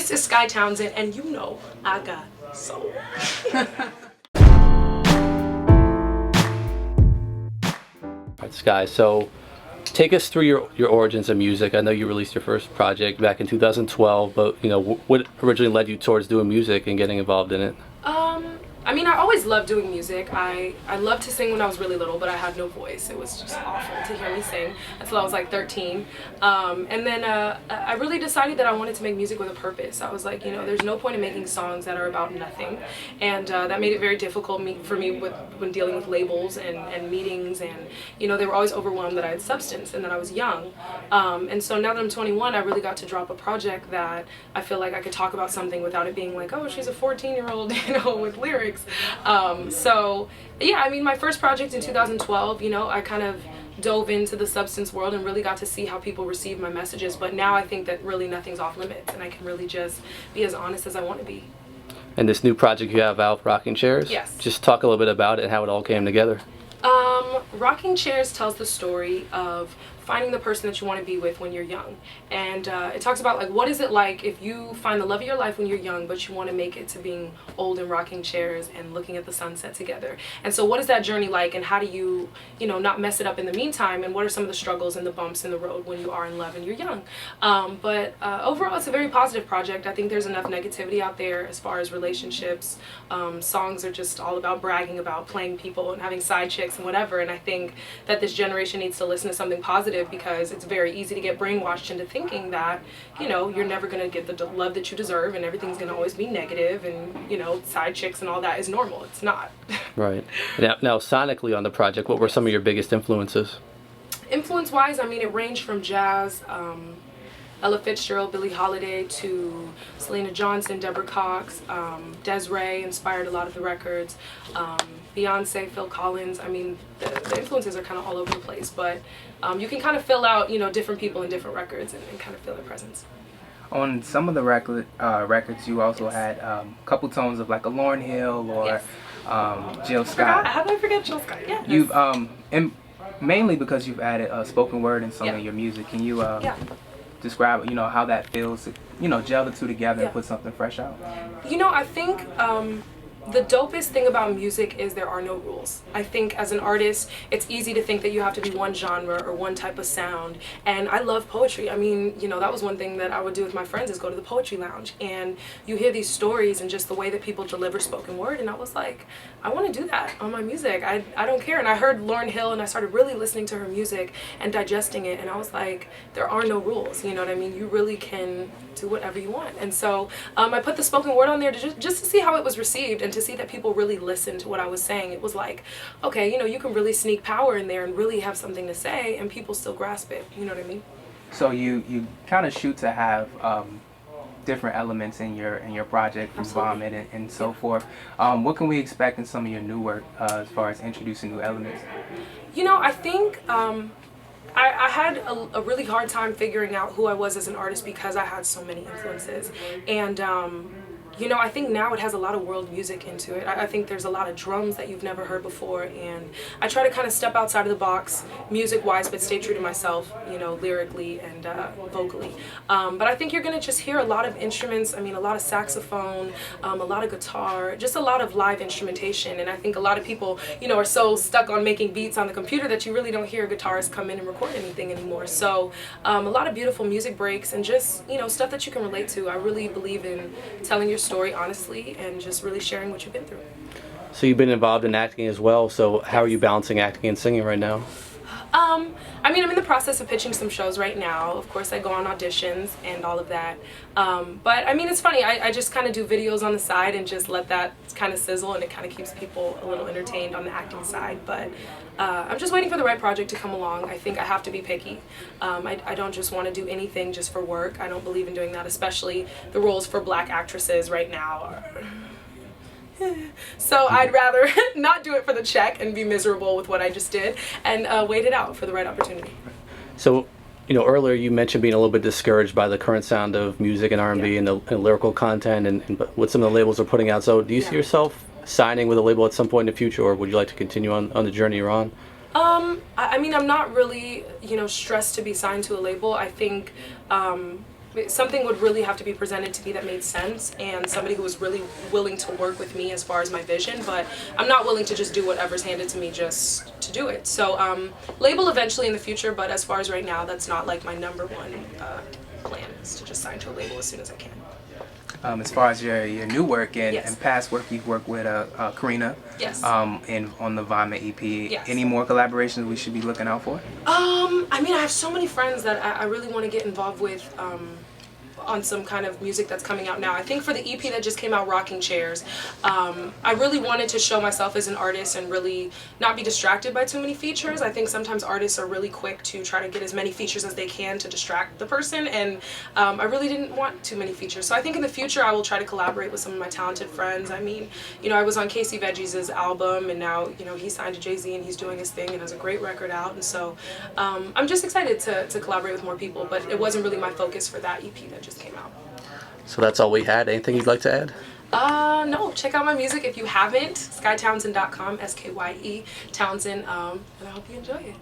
This is Skye Townsend, and you know I got soul. Alright, Skye, so take us through your origins of music. I know you released your first project back in 2012, but you know, what originally led you towards doing music and getting involved in it? I mean, I always loved doing music. I loved to sing when I was really little, but I had no voice. It was just awful to hear me sing until I was like 13. And then I really decided that I wanted to make music with a purpose. I was like, you know, there's no point in making songs that are about nothing. And that made it very difficult for me when dealing with labels and meetings. And, you know, they were always overwhelmed that I had substance and that I was young. And so now that I'm 21, I really got to drop a project that I feel like I could talk about something without it being like, oh, she's a 14-year-old, you know, with lyrics. So yeah, I mean, my first project in 2012, you know, I kind of dove into the substance world and really got to see how people receive my messages. But now I think that really nothing's off limits and I can really just be as honest as I want to be. And this new project you have out, Rocking Chairs? Yes. Just talk a little bit about it and how it all came together. Rocking Chairs tells the story of finding the person that you want to be with when you're young. And it talks about, like, what is it like if you find the love of your life when you're young, but you want to make it to being old in rocking chairs and looking at the sunset together. And so what is that journey like, and how do you know, not mess it up in the meantime, and what are some of the struggles and the bumps in the road when you are in love and you're young. But overall, it's a very positive project. I think there's enough negativity out there as far as relationships. Songs are just all about bragging about playing people and having side chicks and whatever, and I think that this generation needs to listen to something positive, because it's very easy to get brainwashed into thinking that, you know, you're never going to get the love that you deserve and everything's going to always be negative, and, you know, side chicks and all that is normal. It's not. Right. Now sonically on the project, what were some of your biggest influences? Influence-wise, I mean, it ranged from jazz, Ella Fitzgerald, Billie Holiday, to Selena Johnson, Deborah Cox, Des'ree inspired a lot of the records, Beyonce, Phil Collins. I mean, the influences are kind of all over the place, but you can kind of fill out, you know, different people in different records and kind of feel their presence. On some of the records, you also had a couple tones of like a Lauryn Hill or Yes. Jill Scott. How did I forget Jill Scott? Yes. You've and mainly because you've added spoken word in some of your music. Can you describe, you know, how that feels to, you know, gel the two together and put something fresh out? You know, I think the dopest thing about music is there are no rules. I think as an artist, it's easy to think that you have to be one genre or one type of sound. And I love poetry. I mean, you know, that was one thing that I would do with my friends, is go to the poetry lounge. And you hear these stories and just the way that people deliver spoken word. And I was like, I want to do that on my music. I don't care. And I heard Lauryn Hill and I started really listening to her music and digesting it. And I was like, there are no rules. You know what I mean? You really can do whatever you want. And so I put the spoken word on there to just to see how it was received, and to see that people really listened to what I was saying. It was like, okay, you know, you can really sneak power in there and really have something to say and people still grasp it. You know what I mean? So you kind of shoot to have different elements in your project, from vomit and so forth. What can we expect in some of your new work as far as introducing new elements? You know, I think I had a really hard time figuring out who I was as an artist, because I had so many influences. And you know, I think now it has a lot of world music into it. I think there's a lot of drums that you've never heard before, and I try to kind of step outside of the box music-wise, but stay true to myself, you know, lyrically and vocally. But I think you're going to just hear a lot of instruments. I mean, a lot of saxophone, a lot of guitar, just a lot of live instrumentation. And I think a lot of people, you know, are so stuck on making beats on the computer that you really don't hear a guitarist come in and record anything anymore. So a lot of beautiful music breaks and just, you know, stuff that you can relate to. I really believe in telling your story honestly and just really sharing what you've been through. So you've been involved in acting as well, so how are you balancing acting and singing right now? I mean, I'm in the process of pitching some shows right now. Of course, I go on auditions and all of that. But I mean, it's funny, I just kind of do videos on the side and just let that kind of sizzle, and it kind of keeps people a little entertained on the acting side. But I'm just waiting for the right project to come along. I think I have to be picky. I don't just want to do anything just for work. I don't believe in doing that, especially the roles for black actresses right now are... So I'd rather not do it for the check and be miserable with what I just did, and wait it out for the right opportunity. So, you know, earlier you mentioned being a little bit discouraged by the current sound of music and R&B and the lyrical content and what some of the labels are putting out. So do you see yourself signing with a label at some point in the future, or would you like to continue on the journey you're on? I mean, I'm not really, you know, stressed to be signed to a label. I think something would really have to be presented to me that made sense, and somebody who was really willing to work with me as far as my vision. But I'm not willing to just do whatever's handed to me just to do it. So label eventually in the future, but as far as right now, that's not like my number one plan, is to just sign to a label as soon as I can. As far as your new work and, Yes. and past work, you've worked with Karina. Yes. And on the Vomit EP. Yes. Any more collaborations we should be looking out for? I mean, I have so many friends that I really want to get involved with on some kind of music that's coming out now. I think for the EP that just came out, Rocking Chairs, I really wanted to show myself as an artist and really not be distracted by too many features. I think sometimes artists are really quick to try to get as many features as they can to distract the person, and I really didn't want too many features. So I think in the future I will try to collaborate with some of my talented friends. I mean, you know, I was on Casey Veggies' album, and now, you know, he's signed to Jay-Z and he's doing his thing and has a great record out, and so I'm just excited to collaborate with more people, but it wasn't really my focus for that EP that just came out. So that's all we had. Anything you'd like to add? No, check out my music if you haven't. SkyeTownsend.com, SKYE Townsend, and I hope you enjoy it.